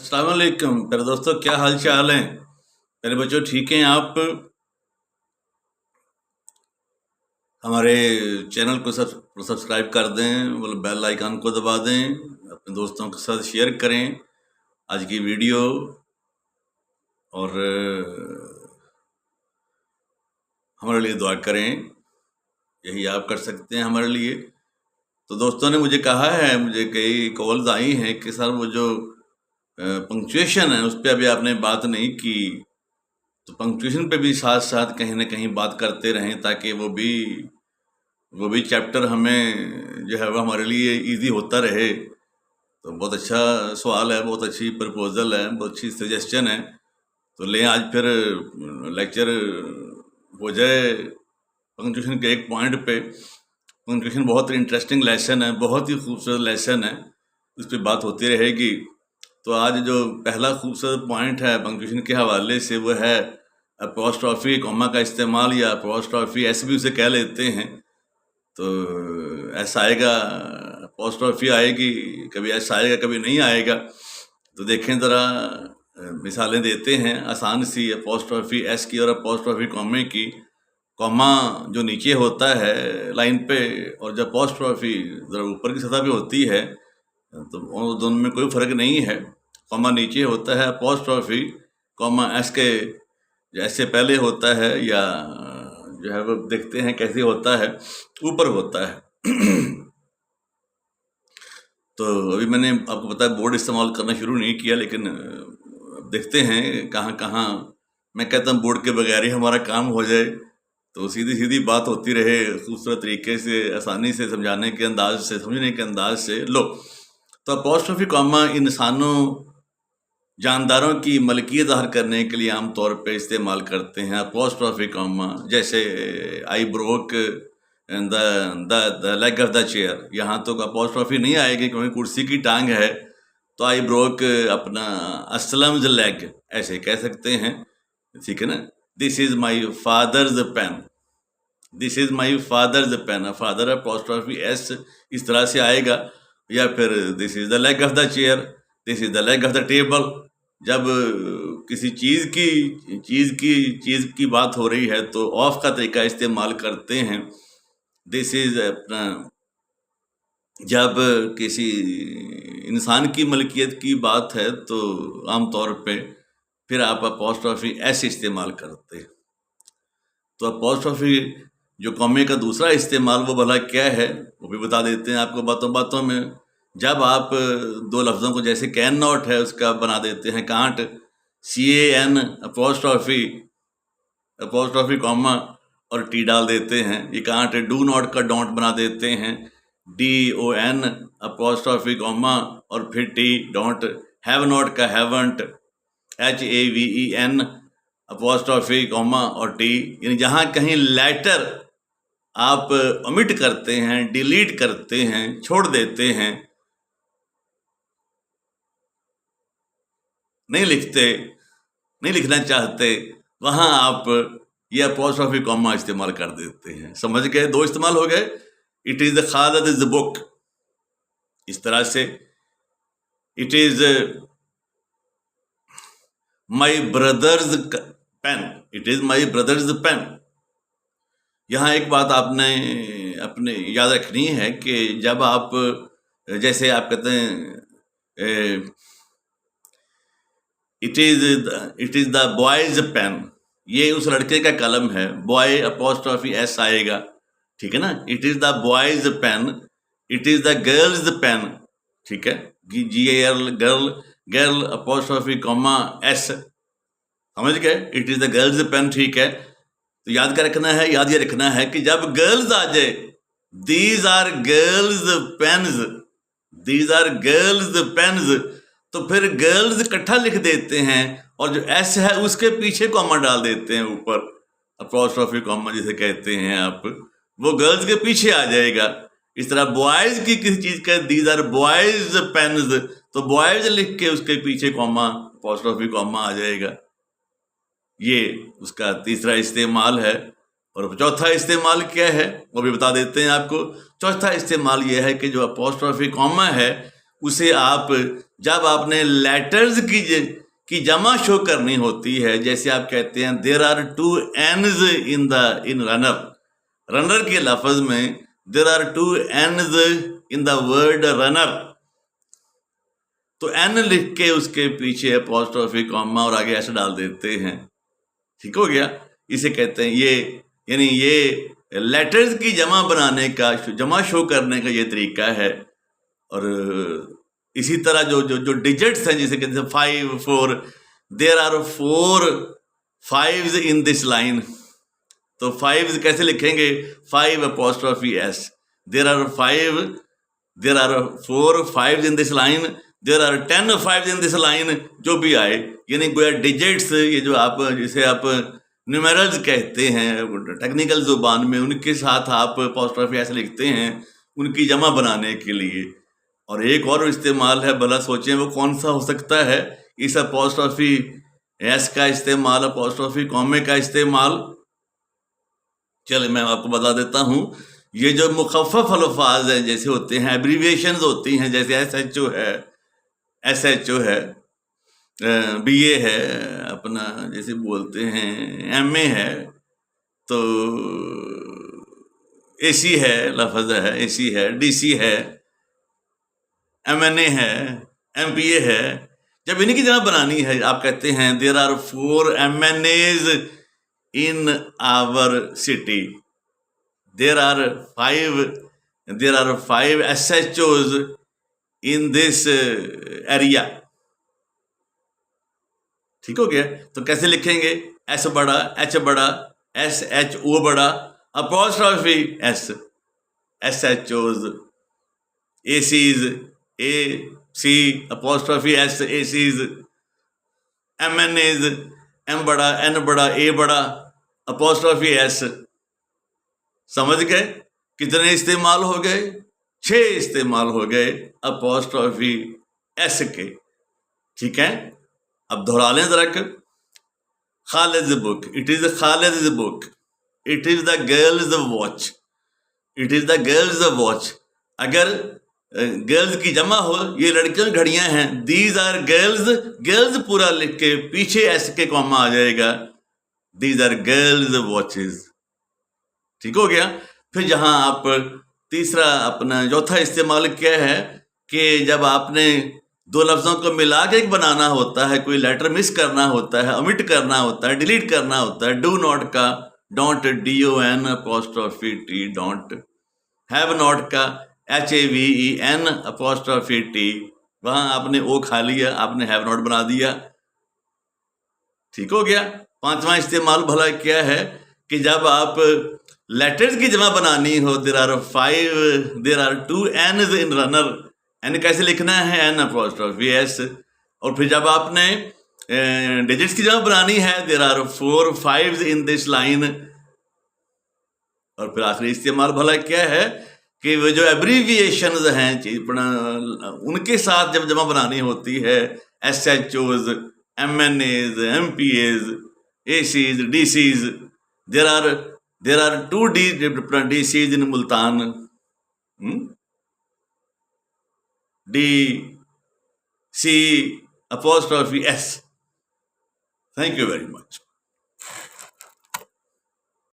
अस्सलाम वालेकुम प्यारे दोस्तों, क्या हाल चाल हैं मेरे बच्चों? ठीक हैं आप? हमारे चैनल को सब्सक्राइब कर दें, मतलब बेल आइकन को दबा दें, अपने दोस्तों के साथ शेयर करें आज की वीडियो। और हमारे लिए दुआ करें, यही आप कर सकते हैं हमारे लिए। तो दोस्तों ने मुझे कहा है, मुझे कई कॉल्स आई हैं कि सर वो जो पंक्चुएशन है उस पर अभी आपने बात नहीं की, तो पंक्चुएशन पे भी साथ साथ कहीं ना कहीं बात करते रहें ताकि वो भी चैप्टर हमें जो है वो हमारे लिए इजी होता रहे। तो बहुत अच्छा सवाल है, बहुत अच्छी प्रपोजल है, बहुत अच्छी सजेशन है। तो लें आज फिर लेक्चर हो जाए पंक्चुएशन के एक पॉइंट पे। पंक्चुएशन बहुत इंटरेस्टिंग लेसन है, बहुत ही खूबसूरत लेसन है, उस पर बात होती रहेगी। तो आज जो पहला खूबसूरत पॉइंट है पंक्चुएशन के हवाले से वो है अपॉस्ट्रोफी कॉमा का इस्तेमाल, या अपॉस्ट्रोफी ऐसे भी उसे कह लेते हैं। तो ऐसा आएगा, अपॉस्ट्रोफी आएगी, कभी ऐसा आएगा कभी नहीं आएगा। तो देखें ज़रा, मिसालें देते हैं आसान सी अपॉस्ट्रोफी एस की और अपॉस्ट्रोफी कॉमे की। कॉमा जो नीचे होता है लाइन पे, और जब अपॉस्ट्रोफी ज़रा ऊपर की सतह पे होती है, तो दोनों में कोई फ़र्क नहीं है। कॉमा नीचे होता है अपॉस्ट्रोफी, कॉमा एस के जैसे पहले होता है, या जो है वो देखते हैं कैसे होता है, ऊपर होता है। तो अभी मैंने आपको बताया बोर्ड इस्तेमाल करना शुरू नहीं किया, लेकिन देखते हैं कहाँ कहाँ। मैं कहता हूँ बोर्ड के बगैर ही हमारा काम हो जाए, तो सीधी सीधी बात होती रहे, खूबसूरत तरीके से, आसानी से समझाने के अंदाज से, समझने के अंदाज से। लो, तो अपॉस्ट्रोफी कॉमा इंसानों जानदारों की मलकियत ज़ाहिर करने के लिए आमतौर पे इस्तेमाल करते हैं अपॉस्ट्रोफी कॉमा। जैसे I broke the leg of the chair, यहाँ तो अपॉस्ट्रोफी नहीं आएगी क्योंकि कुर्सी की टांग है। तो आई ब्रोक अपना असलम द लेग, ऐसे कह सकते हैं, ठीक है ना। This is my father's pen, this is my father's pen, father apostrophe S इस तरह से आएगा। या फिर this is the leg of the chair, this is the leg of the table. जब किसी चीज़ की बात हो रही है तो ऑफ का तरीका इस्तेमाल करते हैं। दिस इज़ अपना, जब किसी इंसान की मलकियत की बात है तो आमतौर पे फिर आप अपॉस्ट्रोफी एस इस्तेमाल करते हैं। तो अपॉस्ट्रोफी जो कॉमे का दूसरा इस्तेमाल वो भला क्या है, वो भी बता देते हैं आपको बातों बातों में। जब आप दो लफ्ज़ों को, जैसे कैन नॉट है उसका बना देते हैं कांट, CAN अपॉस्ट्रोफी कॉमा और टी डाल देते हैं, ये कांट। डू नॉट का डोंट बना देते हैं, DON अपॉस्ट्रोफी कॉमा और फिर टी डोंट। हैव नॉट का हैवंट, HAVEN अपॉस्ट्रोफी कॉमा और टी। यानी जहाँ कहीं लेटर आप ओमिट करते हैं, डिलीट करते हैं, छोड़ देते हैं, नहीं लिखते, नहीं लिखना चाहते, वहाँ आप ये अपॉस्ट्रोफी कॉमा इस्तेमाल कर देते हैं। समझ गए? दो इस्तेमाल हो गए। It is the Khalid is the book, इस तरह से। It is my brother's pen, it is my brother's pen. यहाँ एक बात आपने अपने याद रखनी है कि जब आप, जैसे आप कहते हैं it is the boy's pen, ये उस लड़के का कलम है, बॉय अपॉस्ट्रोफी एस आएगा, ठीक है ना। It is the boy's pen, it is the girl's pen, ठीक है, GAL girl, girl apostrophe comma S, समझ गए। It is the girl's pen, ठीक है। तो याद क्या रखना है? याद ये रखना है कि जब गर्ल्स आ जाए, these are girls' pens, these are girls' pens, तो फिर गर्ल्स इकट्ठा लिख देते हैं और जो एस है उसके पीछे कॉमा डाल देते हैं ऊपर, अपॉस्ट्रोफी कॉमा जिसे कहते हैं आप, वो गर्ल्स के पीछे आ जाएगा। इस तरह बॉयज की किसी चीज का दीज आर बॉयज पेन्स, तो बॉयज लिख के उसके पीछे कॉमा, अपॉस्ट्रोफी कॉमा आ जाएगा। ये उसका तीसरा इस्तेमाल है। और चौथा इस्तेमाल क्या है वो भी बता देते हैं आपको। चौथा इस्तेमाल ये है कि जो अपॉस्ट्रोफी कॉमा है उसे आप जब आपने लेटर्स की जमा शो करनी होती है, जैसे आप कहते हैं there are 2 N's in runner के लफ्ज में there are 2 N's in the word runner, तो एन लिख के उसके पीछे अपोस्ट्रोफी कॉमा और आगे ऐसे डाल देते हैं। ठीक हो गया। इसे कहते हैं यानी ये लेटर्स की जमा बनाने का, जमा शो करने का ये तरीका है। और इसी तरह जो डिजिट्स हैं, जिसे कहते हैं 5 4, there are 4 5s in this line. तो 5 कैसे लिखेंगे? 5 apostrophe S. There are 4 5s in this line, there are 10 5s in this line, जो भी आए, यानी गोया डिजिट्स, ये जो आप जिसे आप न्यूमेरल्स कहते हैं टेक्निकल जुबान में, उनके साथ आप अपोस्ट्रोफी एस लिखते हैं उनकी जमा बनाने के लिए। और एक और इस्तेमाल है, भला सोचें वो कौन सा हो सकता है? इस अपोस्ट्रोफी एस का इस्तेमाल, अपोस्ट्रोफी कॉमे का इस्तेमाल, चलिए मैं आपको बता देता हूँ। ये जो मुखफ़फ़ अल्फाज हैं, जैसे होते हैं एब्रीविएशंस होती हैं, जैसे SHO है, BA है, अपना जैसे बोलते हैं MA है, तो AC है, लफ्ज़ है AC है, DC है, MNA है, MPA है। जब इन्हीं की जगह बनानी है, आप कहते हैं there are 4 MNAs in our city, there are 5 SHOs in this area। ठीक हो गया। तो कैसे लिखेंगे? S बड़ा, H बड़ा, SHO बड़ा, apostrophe S, SHOs, ACs, AC apostrophe S, ACs, MNAs, M बड़ा, N बड़ा, A बड़ा, अपोस्ट्रोफी S। समझ गए? कितने इस्तेमाल हो गए? 6 इस्तेमाल हो गए अपोस्ट्रोफी S के। ठीक है, अब दोहरा लें जरा कर। Khalid book, it is Khalid book, it is the girls watch, it is the girls watch. अगर गर्ल्स की जमा हो, ये लड़कियों की घड़ियां हैं, दीज आर गर्ल्स, गर्ल्स पूरा लिख के पीछे एस के कॉमा आ जाएगा, दीज आर गर्ल्स वॉचेस। ठीक हो गया। फिर जहां आप तीसरा अपना चौथा इस्तेमाल क्या है कि जब आपने 2 लफ्ज़ों को मिला के एक बनाना होता है, कोई लेटर मिस करना होता है, ओमिट करना होता है, डिलीट करना होता है, डू नॉट का don't, DON apostrophe T, don't, have not का HAVEN अपोस्ट्रोफी T, वहां आपने ओ खा लिया, आपने हैव नॉट बना दिया। ठीक हो गया। 5वां इस्तेमाल भला क्या है कि जब आप लेटर्स की जमा बनानी हो, there are 2 N's in runner, N कैसे लिखना है? N apostrophe S। और फिर जब आपने डिजिट्स की जमा बनानी है, there are 4 5s in this line. और फिर आखिरी इस्तेमाल भला क्या है कि वो जो एब्रीविएशंस हैं उनके साथ जब जमा बनानी होती है, SHOs, MNAs, MPAs, ACs, DCs, there are 2 DCs in Multan, DC apostrophe S। Thank you very much.